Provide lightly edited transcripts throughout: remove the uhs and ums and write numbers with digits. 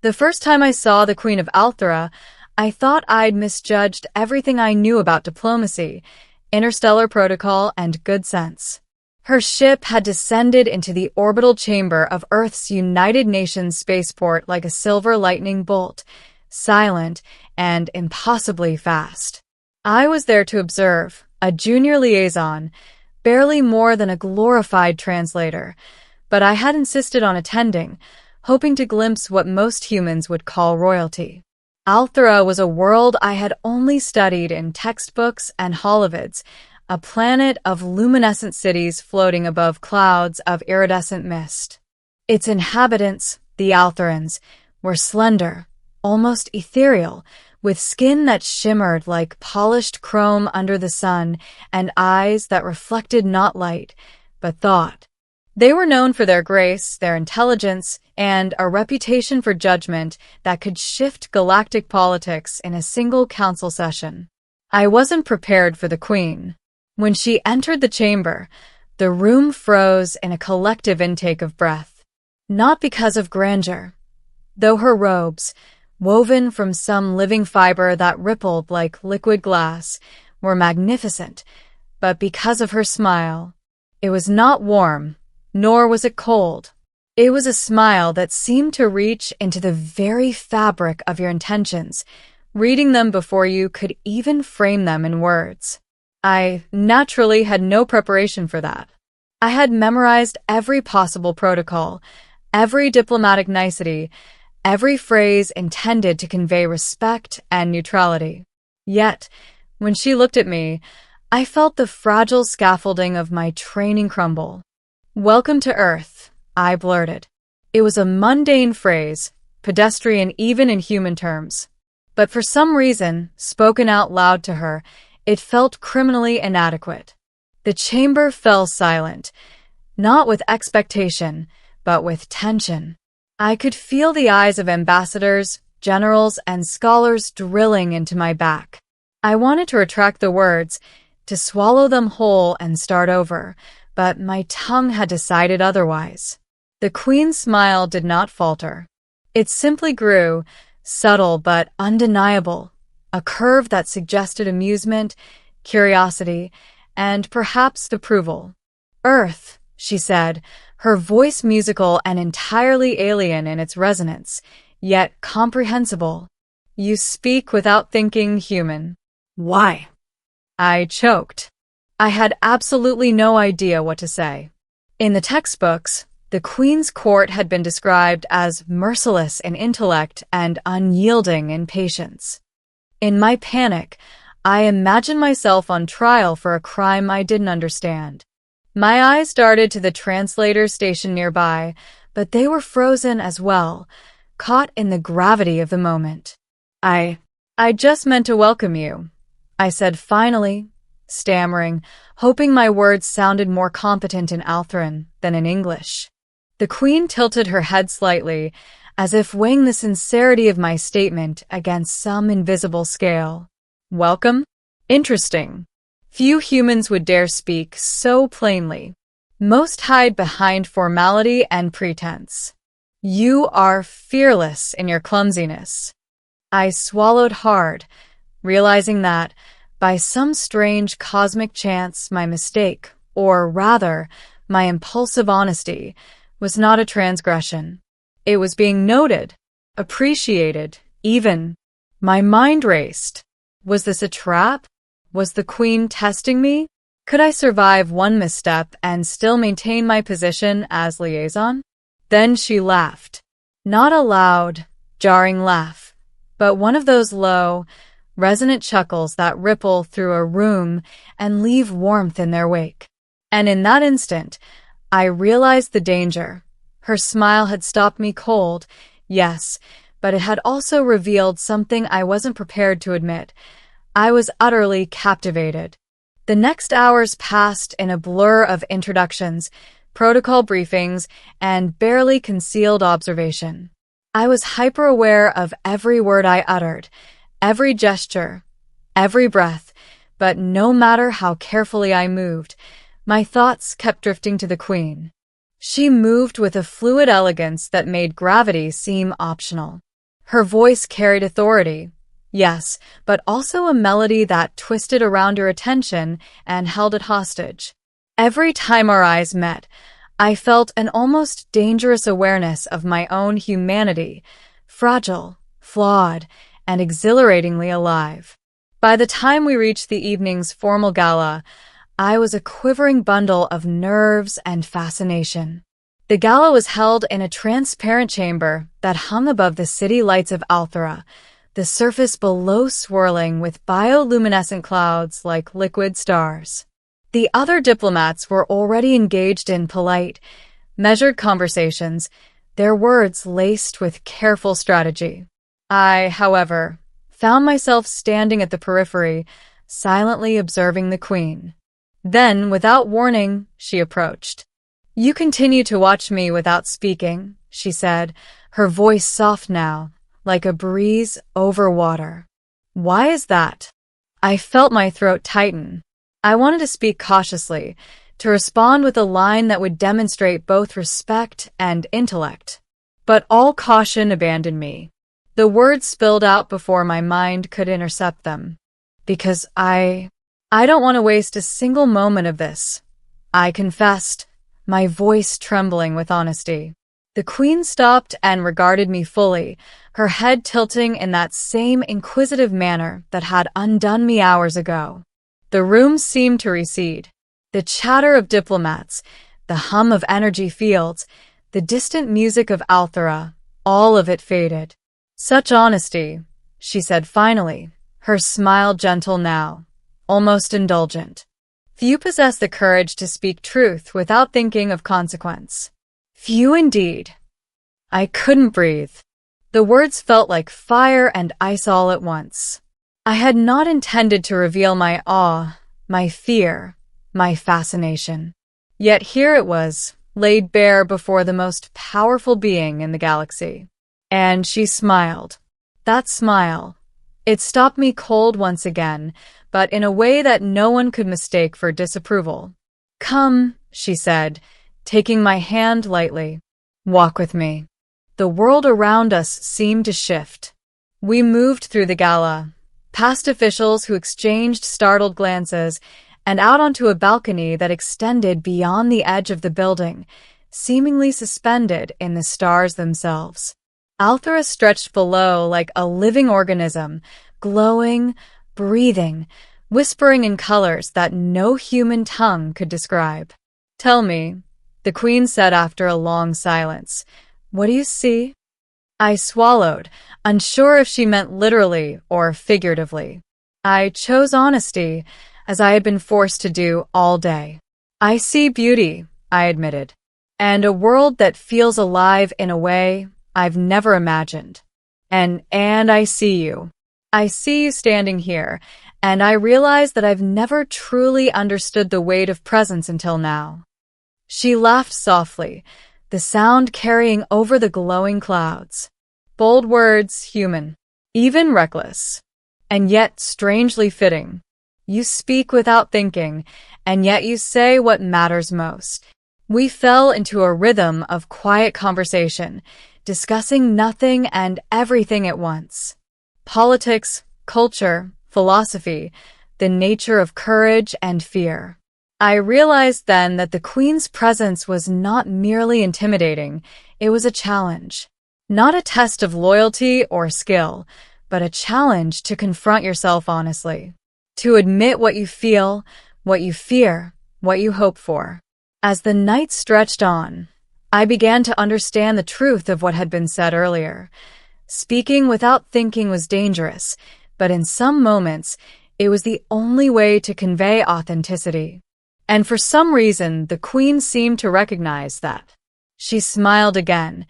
The first time I saw the Queen of Althera, I thought I'd misjudged everything I knew about diplomacy, interstellar protocol, and good sense. Her ship had descended into the orbital chamber of Earth's United Nations spaceport like a silver lightning bolt, silent and impossibly fast. I was there to observe, a junior liaison, barely more than a glorified translator, but I had insisted on attending, hoping to glimpse what most humans would call royalty. Althera was a world I had only studied in textbooks and holovids, a planet of luminescent cities floating above clouds of iridescent mist. Its inhabitants, the Altherans, were slender, almost ethereal, with skin that shimmered like polished chrome under the sun and eyes that reflected not light, but thought. They were known for their grace, their intelligence, and a reputation for judgment that could shift galactic politics in a single council session. I wasn't prepared for the Queen. When she entered the chamber, the room froze in a collective intake of breath. Not because of grandeur, though her robes, woven from some living fiber that rippled like liquid glass, were magnificent, but because of her smile. It was not warm, nor was it cold. It was a smile that seemed to reach into the very fabric of your intentions, reading them before you could even frame them in words. I naturally had no preparation for that. I had memorized every possible protocol, every diplomatic nicety, every phrase intended to convey respect and neutrality. Yet, when she looked at me, I felt the fragile scaffolding of my training crumble. "Welcome to Earth," I blurted. It was a mundane phrase, pedestrian even in human terms. But for some reason, spoken out loud to her, it felt criminally inadequate. The chamber fell silent, not with expectation, but with tension. I could feel the eyes of ambassadors, generals, and scholars drilling into my back. I wanted to retract the words, to swallow them whole and start over, but my tongue had decided otherwise. The Queen's smile did not falter. It simply grew, subtle but undeniable, a curve that suggested amusement, curiosity, and perhaps approval. "Earth," she said, her voice musical and entirely alien in its resonance, yet comprehensible. "You speak without thinking, human." "Why?" I choked. I had absolutely no idea what to say. In the textbooks, the Queen's court had been described as merciless in intellect and unyielding in patience. In my panic, I imagined myself on trial for a crime I didn't understand. My eyes darted to the translator station nearby, but they were frozen as well, caught in the gravity of the moment. I just meant to welcome you," I said finally, stammering, hoping my words sounded more competent in Altheran than in English. The Queen tilted her head slightly, as if weighing the sincerity of my statement against some invisible scale. "Welcome? Interesting. Few humans would dare speak so plainly. Most hide behind formality and pretense. You are fearless in your clumsiness." I swallowed hard, realizing that, by some strange cosmic chance, my mistake, or rather, my impulsive honesty, was not a transgression. It was being noted, appreciated, even. My mind raced. Was this a trap? Was the Queen testing me? Could I survive one misstep and still maintain my position as liaison? Then she laughed. Not a loud, jarring laugh, but one of those low, resonant chuckles that ripple through a room and leave warmth in their wake. And in that instant, I realized the danger. Her smile had stopped me cold, yes, but it had also revealed something I wasn't prepared to admit. I was utterly captivated. The next hours passed in a blur of introductions, protocol briefings, and barely concealed observation. I was hyper-aware of every word I uttered, every gesture, every breath, but no matter how carefully I moved, my thoughts kept drifting to the Queen. She moved with a fluid elegance that made gravity seem optional. Her voice carried authority, yes, but also a melody that twisted around your attention and held it hostage. Every time our eyes met, I felt an almost dangerous awareness of my own humanity, fragile, flawed, and exhilaratingly alive. By the time we reached the evening's formal gala, I was a quivering bundle of nerves and fascination. The gala was held in a transparent chamber that hung above the city lights of Althera, the surface below swirling with bioluminescent clouds like liquid stars. The other diplomats were already engaged in polite, measured conversations, their words laced with careful strategy. I, however, found myself standing at the periphery, silently observing the Queen. Then, without warning, she approached. "You continue to watch me without speaking," she said, her voice soft now, like a breeze over water. "Why is that?" I felt my throat tighten. I wanted to speak cautiously, to respond with a line that would demonstrate both respect and intellect. But all caution abandoned me. The words spilled out before my mind could intercept them. "Because I don't want to waste a single moment of this," I confessed, my voice trembling with honesty. The Queen stopped and regarded me fully, her head tilting in that same inquisitive manner that had undone me hours ago. The room seemed to recede. The chatter of diplomats, the hum of energy fields, the distant music of Althera, all of it faded. "Such honesty," she said finally, her smile gentle now, almost indulgent. "Few possess the courage to speak truth without thinking of consequence." Few indeed. I couldn't breathe. The words felt like fire and ice all at once. I had not intended to reveal my awe, my fear, my fascination. Yet here it was, laid bare before the most powerful being in the galaxy. And she smiled. That smile. It stopped me cold once again, but in a way that no one could mistake for disapproval. "Come," she said, taking my hand lightly. "Walk with me." The world around us seemed to shift. We moved through the gala, past officials who exchanged startled glances, and out onto a balcony that extended beyond the edge of the building, seemingly suspended in the stars themselves. Althera stretched below like a living organism, glowing, breathing, whispering in colors that no human tongue could describe. "Tell me," the Queen said after a long silence, "what do you see?" I swallowed, unsure if she meant literally or figuratively. I chose honesty, as I had been forced to do all day. "I see beauty," I admitted, "and a world that feels alive in a way I've never imagined. And I see you. I see you standing here, and I realize that I've never truly understood the weight of presence until now." She laughed softly, the sound carrying over the glowing clouds. Bold words, human, even reckless, and yet strangely fitting. You speak without thinking, and yet you say what matters most. We fell into a rhythm of quiet conversation, discussing nothing and everything at once. Politics, culture, philosophy, the nature of courage and fear. I realized then that the Queen's presence was not merely intimidating, it was a challenge. Not a test of loyalty or skill, but a challenge to confront yourself honestly. To admit what you feel, what you fear, what you hope for. As the night stretched on, I began to understand the truth of what had been said earlier. Speaking without thinking was dangerous, but in some moments, it was the only way to convey authenticity. And for some reason, the Queen seemed to recognize that. She smiled again,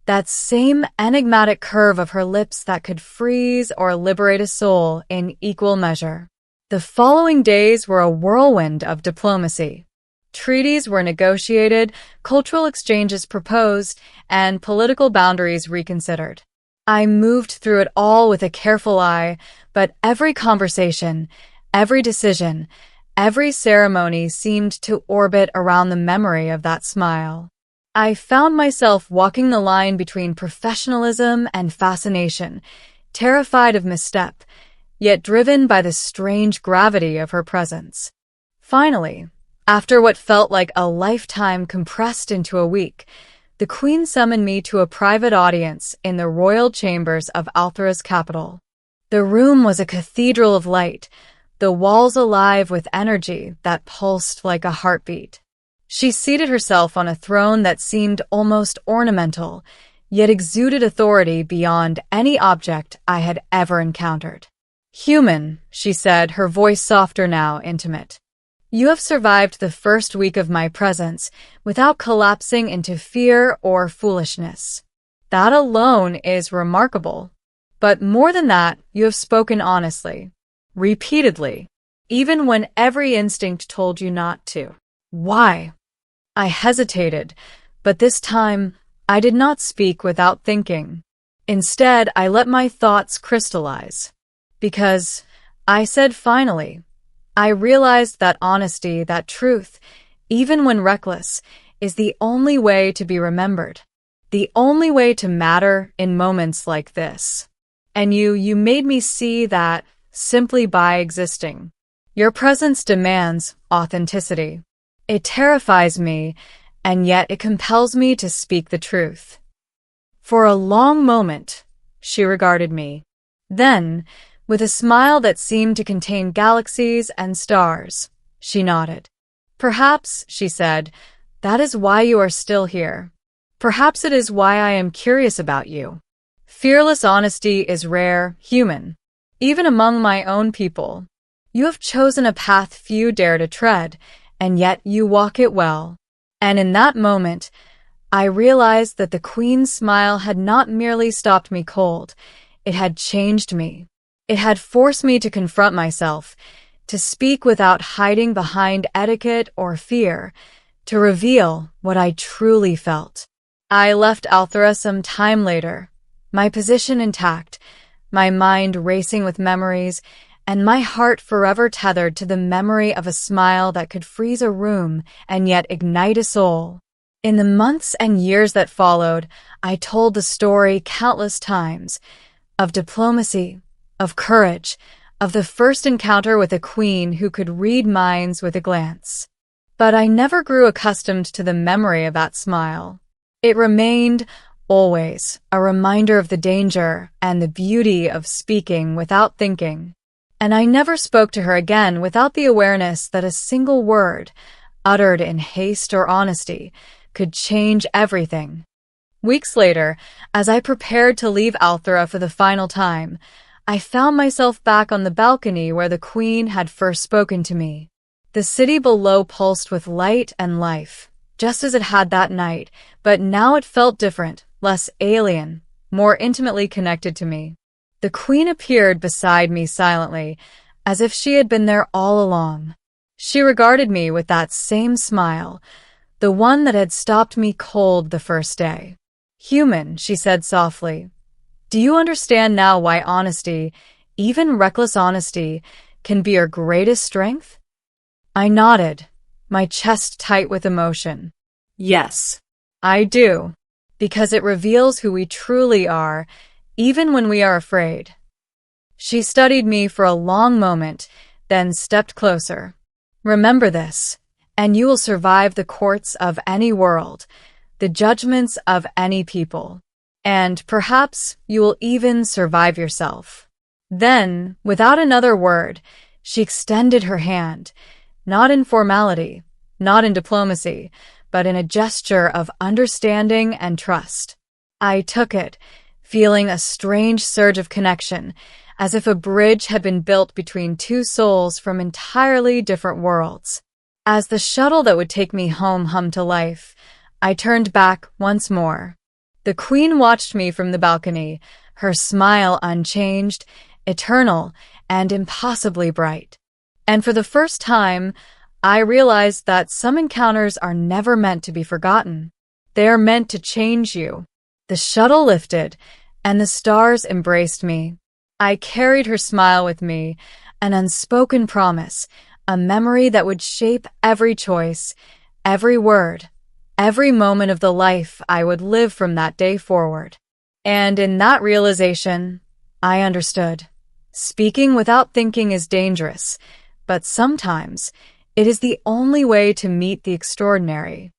that same enigmatic curve of her lips that could freeze or liberate a soul in equal measure. The following days were a whirlwind of diplomacy. Treaties were negotiated, cultural exchanges proposed, and political boundaries reconsidered. I moved through it all with a careful eye, but every conversation, every decision, every ceremony seemed to orbit around the memory of that smile. I found myself walking the line between professionalism and fascination, terrified of misstep, yet driven by the strange gravity of her presence. Finally, after what felt like a lifetime compressed into a week, the Queen summoned me to a private audience in the royal chambers of Althra's capital. The room was a cathedral of light, the walls alive with energy that pulsed like a heartbeat. She seated herself on a throne that seemed almost ornamental, yet exuded authority beyond any object I had ever encountered. "Human," she said, her voice softer now, intimate. "You have survived the first week of my presence without collapsing into fear or foolishness. That alone is remarkable. But more than that, you have spoken honestly, repeatedly, even when every instinct told you not to. Why?" I hesitated, but this time I did not speak without thinking. Instead, I let my thoughts crystallize. "Because," I said finally, "I realized that honesty, that truth, even when reckless, is the only way to be remembered, the only way to matter in moments like this. And you made me see that simply by existing. Your presence demands authenticity. It terrifies me, and yet it compels me to speak the truth." For a long moment, she regarded me. Then, with a smile that seemed to contain galaxies and stars, she nodded. "Perhaps," she said, "that is why you are still here. Perhaps it is why I am curious about you. Fearless honesty is rare, human, even among my own people. You have chosen a path few dare to tread, and yet you walk it well." And in that moment, I realized that the Queen's smile had not merely stopped me cold, it had changed me. It had forced me to confront myself, to speak without hiding behind etiquette or fear, to reveal what I truly felt. I left Althra some time later, my position intact, my mind racing with memories, and my heart forever tethered to the memory of a smile that could freeze a room and yet ignite a soul. In the months and years that followed, I told the story countless times, of diplomacy, of courage, of the first encounter with a queen who could read minds with a glance. But I never grew accustomed to the memory of that smile. It remained, always, a reminder of the danger and the beauty of speaking without thinking. And I never spoke to her again without the awareness that a single word, uttered in haste or honesty, could change everything. Weeks later, as I prepared to leave Althra for the final time, I found myself back on the balcony where the Queen had first spoken to me. The city below pulsed with light and life, just as it had that night, but now it felt different, less alien, more intimately connected to me. The Queen appeared beside me silently, as if she had been there all along. She regarded me with that same smile, the one that had stopped me cold the first day. "Human," she said softly, "do you understand now why honesty, even reckless honesty, can be your greatest strength?" I nodded, my chest tight with emotion. "Yes, I do, because it reveals who we truly are, even when we are afraid." She studied me for a long moment, then stepped closer. "Remember this, and you will survive the courts of any world, the judgments of any people, and perhaps you will even survive yourself." Then, without another word, she extended her hand, not in formality, not in diplomacy, but in a gesture of understanding and trust. I took it, feeling a strange surge of connection, as if a bridge had been built between two souls from entirely different worlds. As the shuttle that would take me home hummed to life, I turned back once more. The Queen watched me from the balcony, her smile unchanged, eternal, and impossibly bright. And for the first time, I realized that some encounters are never meant to be forgotten. They are meant to change you. The shuttle lifted, and the stars embraced me. I carried her smile with me, an unspoken promise, a memory that would shape every choice, every word, every moment of the life I would live from that day forward. And in that realization, I understood. Speaking without thinking is dangerous, but sometimes it is the only way to meet the extraordinary.